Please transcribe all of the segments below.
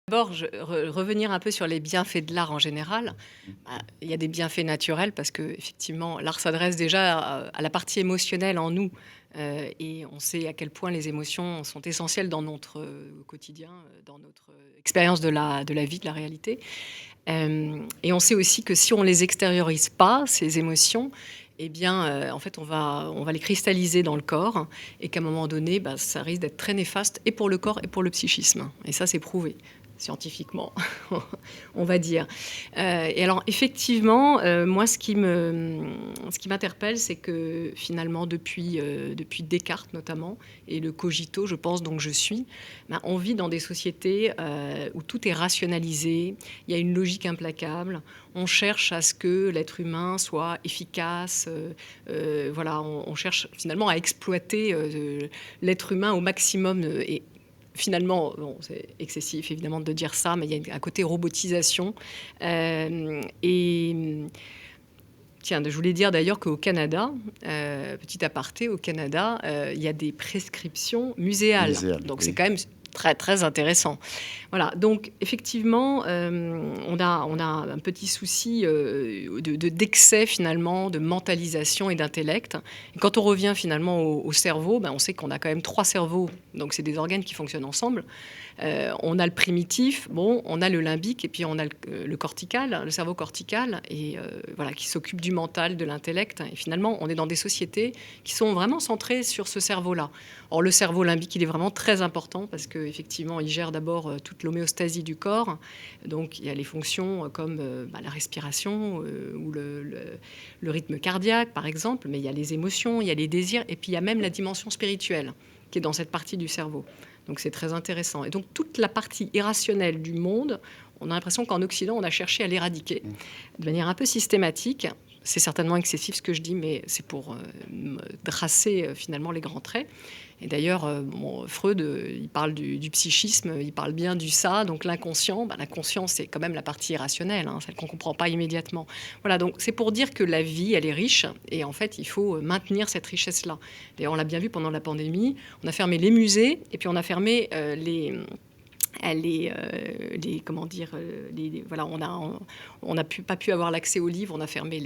D'abord, revenir un peu sur les bienfaits de l'art en général. Bah, il y a des bienfaits naturels parce que effectivement, l'art s'adresse déjà à la partie émotionnelle en nous. Et on sait à quel point les émotions sont essentielles dans notre quotidien, dans notre expérience de la vie, de la réalité. Et on sait aussi que si on les extériorise pas, ces émotions, eh bien, en fait, on va les cristalliser dans le corps et qu'à un moment donné, bah, ça risque d'être très néfaste et pour le corps et pour le psychisme. Et ça, c'est prouvé scientifiquement, on va dire. Et alors, effectivement, moi, ce qui m'interpelle, c'est que finalement, depuis Descartes notamment, et le cogito, je pense, donc je suis, ben, on vit dans des sociétés où tout est rationalisé, il y a une logique implacable, on cherche à ce que l'être humain soit efficace, voilà, on cherche finalement à exploiter l'être humain au maximum. Et finalement, bon, c'est excessif évidemment de dire ça, mais il y a un côté robotisation. Et tiens, je voulais dire d'ailleurs qu'au Canada, petit aparté, au Canada, il y a des prescriptions muséales. Muséal, Donc c'est oui. quand même très, très intéressant. Voilà, donc effectivement, on a un petit souci d'excès finalement, de mentalisation et d'intellect. Et quand on revient finalement au cerveau, ben, on sait qu'on a quand même trois cerveaux, donc c'est des organes qui fonctionnent ensemble. On a le primitif, bon, on a le limbique et puis on a le cortical, le cerveau cortical, et voilà, qui s'occupe du mental, de l'intellect. Et finalement, on est dans des sociétés qui sont vraiment centrées sur ce cerveau-là. Or, le cerveau limbique, il est vraiment très important parce qu'effectivement, il gère d'abord toute l'homéostasie du corps. Donc, il y a les fonctions comme bah, la respiration ou le rythme cardiaque, par exemple, mais il y a les émotions, il y a les désirs, et puis il y a même la dimension spirituelle qui est dans cette partie du cerveau. Donc c'est très intéressant. Et donc toute la partie irrationnelle du monde, on a l'impression qu'en Occident, on a cherché à l'éradiquer de manière un peu systématique. C'est certainement excessif ce que je dis, mais c'est pour tracer finalement les grands traits. Et d'ailleurs, bon, Freud, il parle du psychisme, il parle bien du ça, donc l'inconscient. Ben, l'inconscient, c'est quand même la partie irrationnelle, hein, celle qu'on ne comprend pas immédiatement. Voilà, donc c'est pour dire que la vie, elle est riche, et en fait, il faut maintenir cette richesse-là. D'ailleurs, on l'a bien vu pendant la pandémie, on a fermé les musées, et puis on a fermé comment dire, voilà, on n'a pas pu avoir l'accès aux livres, on a fermé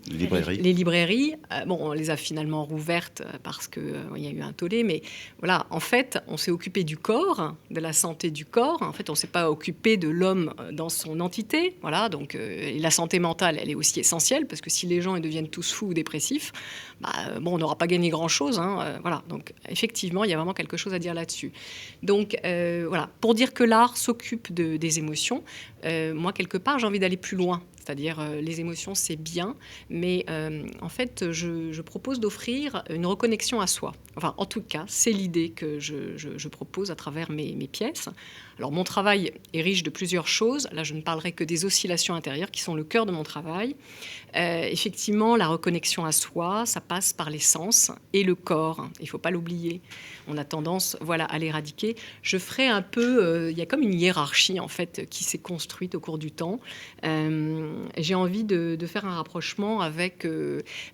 Librairie. les librairies. Bon, on les a finalement rouvertes parce qu'il il y a eu un tollé, mais voilà, en fait, on s'est occupé du corps, de la santé du corps. En fait, on ne s'est pas occupé de l'homme dans son entité. Voilà, donc et la santé mentale, elle est aussi essentielle parce que si les gens ils deviennent tous fous ou dépressifs, bah, bon, on n'aura pas gagné grand-chose. Hein, voilà, donc effectivement, il y a vraiment quelque chose à dire là-dessus. Donc voilà, pour dire que l'art s'occupe des émotions, moi, quelque part, j'ai envie d'aller plus loin. C'est-à-dire, les émotions, c'est bien, mais en fait, je propose d'offrir une reconnexion à soi. Enfin, en tout cas, c'est l'idée que je propose à travers mes pièces. Alors, mon travail est riche de plusieurs choses. Là, je ne parlerai que des oscillations intérieures qui sont le cœur de mon travail. Effectivement, la reconnexion à soi, ça passe par les sens et le corps. Il ne faut pas l'oublier. On a tendance, voilà, à l'éradiquer. Je ferai un peu, il y a comme une hiérarchie en fait qui s'est construite au cours du temps. J'ai envie de faire un rapprochement avec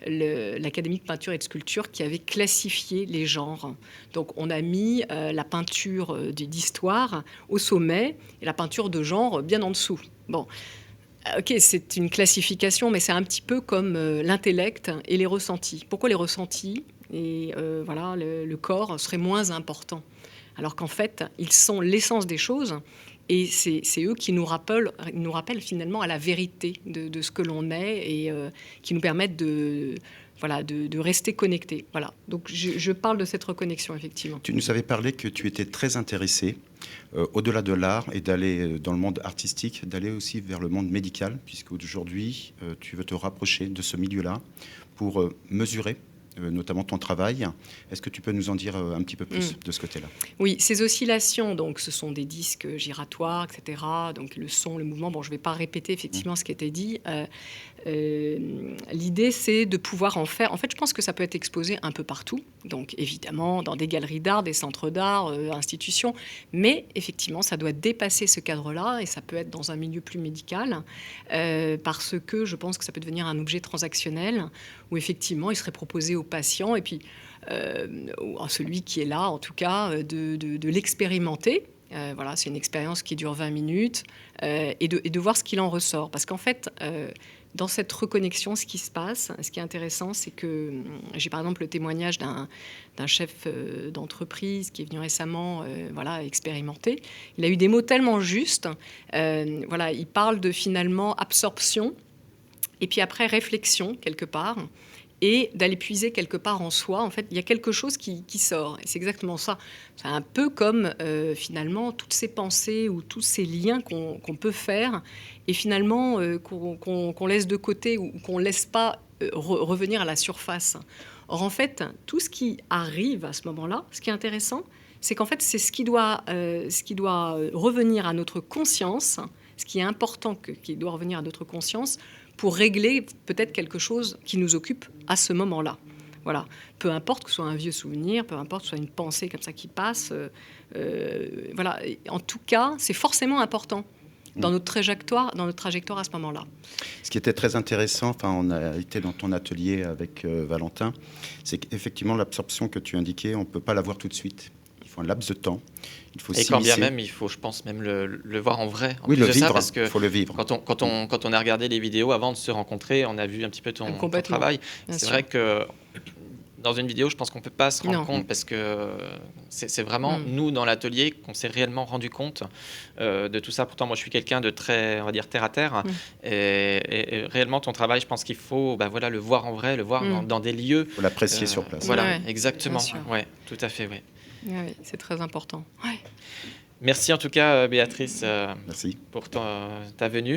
l'Académie de peinture et de sculpture qui avait classifié les genres. Donc, on a mis la peinture d'histoire au sommet et la peinture de genre bien en dessous. Bon. Ok, c'est une classification, mais c'est un petit peu comme l'intellect et les ressentis. Pourquoi les ressentis et voilà, le corps serait moins important alors qu'en fait, ils sont l'essence des choses et c'est eux qui nous rappellent finalement à la vérité de ce que l'on est et qui nous permettent voilà, de rester connectés. Voilà. Donc je parle de cette reconnexion, effectivement. Tu nous avais parlé que tu étais très intéressé, au-delà de l'art et d'aller dans le monde artistique, d'aller aussi vers le monde médical, puisque aujourd'hui, tu veux te rapprocher de ce milieu-là pour mesurer notamment ton travail. Est-ce que tu peux nous en dire un petit peu plus de ce côté-là? Oui, ces oscillations, donc, ce sont des disques giratoires, etc. Donc, le son, le mouvement, bon, je ne vais pas répéter effectivement ce qui était dit. L'idée, c'est de pouvoir en faire. En fait, je pense que ça peut être exposé un peu partout. Donc, évidemment, dans des galeries d'art, des centres d'art, institutions. Mais, effectivement, ça doit dépasser ce cadre-là et ça peut être dans un milieu plus médical parce que je pense que ça peut devenir un objet transactionnel où, effectivement, il serait proposé aux patients. Et puis, ou à celui qui est là, en tout cas, de l'expérimenter. Voilà, c'est une expérience qui dure 20 minutes et de voir ce qu'il en ressort. Parce qu'en fait, dans cette reconnexion, ce qui se passe, ce qui est intéressant, c'est que j'ai par exemple le témoignage d'un chef d'entreprise qui est venu récemment voilà, expérimenter. Il a eu des mots tellement justes. Voilà, il parle de finalement absorption et puis après réflexion quelque part. Et d'aller puiser quelque part en soi. En fait, il y a quelque chose qui sort. Et c'est exactement ça. C'est un peu comme, finalement, toutes ces pensées ou tous ces liens qu'on peut faire et finalement qu'on laisse de côté ou qu'on ne laisse pas revenir à la surface. Or, en fait, tout ce qui arrive à ce moment-là, ce qui est intéressant, c'est qu'en fait, c'est ce qui doit revenir à notre conscience, ce qui est important, qui doit revenir à notre conscience, pour régler peut-être quelque chose qui nous occupe à ce moment-là. Voilà. Peu importe que ce soit un vieux souvenir, peu importe que ce soit une pensée comme ça qui passe. Voilà. En tout cas, c'est forcément important dans notre trajectoire à ce moment-là. Ce qui était très intéressant, enfin, on a été dans ton atelier avec Valentin, c'est qu'effectivement l'absorption que tu indiquais, on ne peut pas l'avoir tout de suite. Il faut un laps de temps. Il faut et quand bien même, il faut, je pense, même le voir en vrai. En oui, le vivre, ça, parce que il faut le vivre. Quand on a regardé les vidéos avant de se rencontrer, on a vu un petit peu ton travail. C'est vrai que dans une vidéo, je pense qu'on ne peut pas se rendre compte parce que c'est vraiment nous, dans l'atelier, qu'on s'est réellement rendu compte de tout ça. Pourtant, moi, je suis quelqu'un de très, on va dire, terre à terre. Et réellement, ton travail, je pense qu'il faut voilà, le voir en vrai, le voir dans des lieux. Il faut l'apprécier sur place. Voilà, exactement. Ouais, tout à fait, oui. Oui, c'est très important. Ouais. Merci en tout cas, Béatrice, Merci. pour ta venue.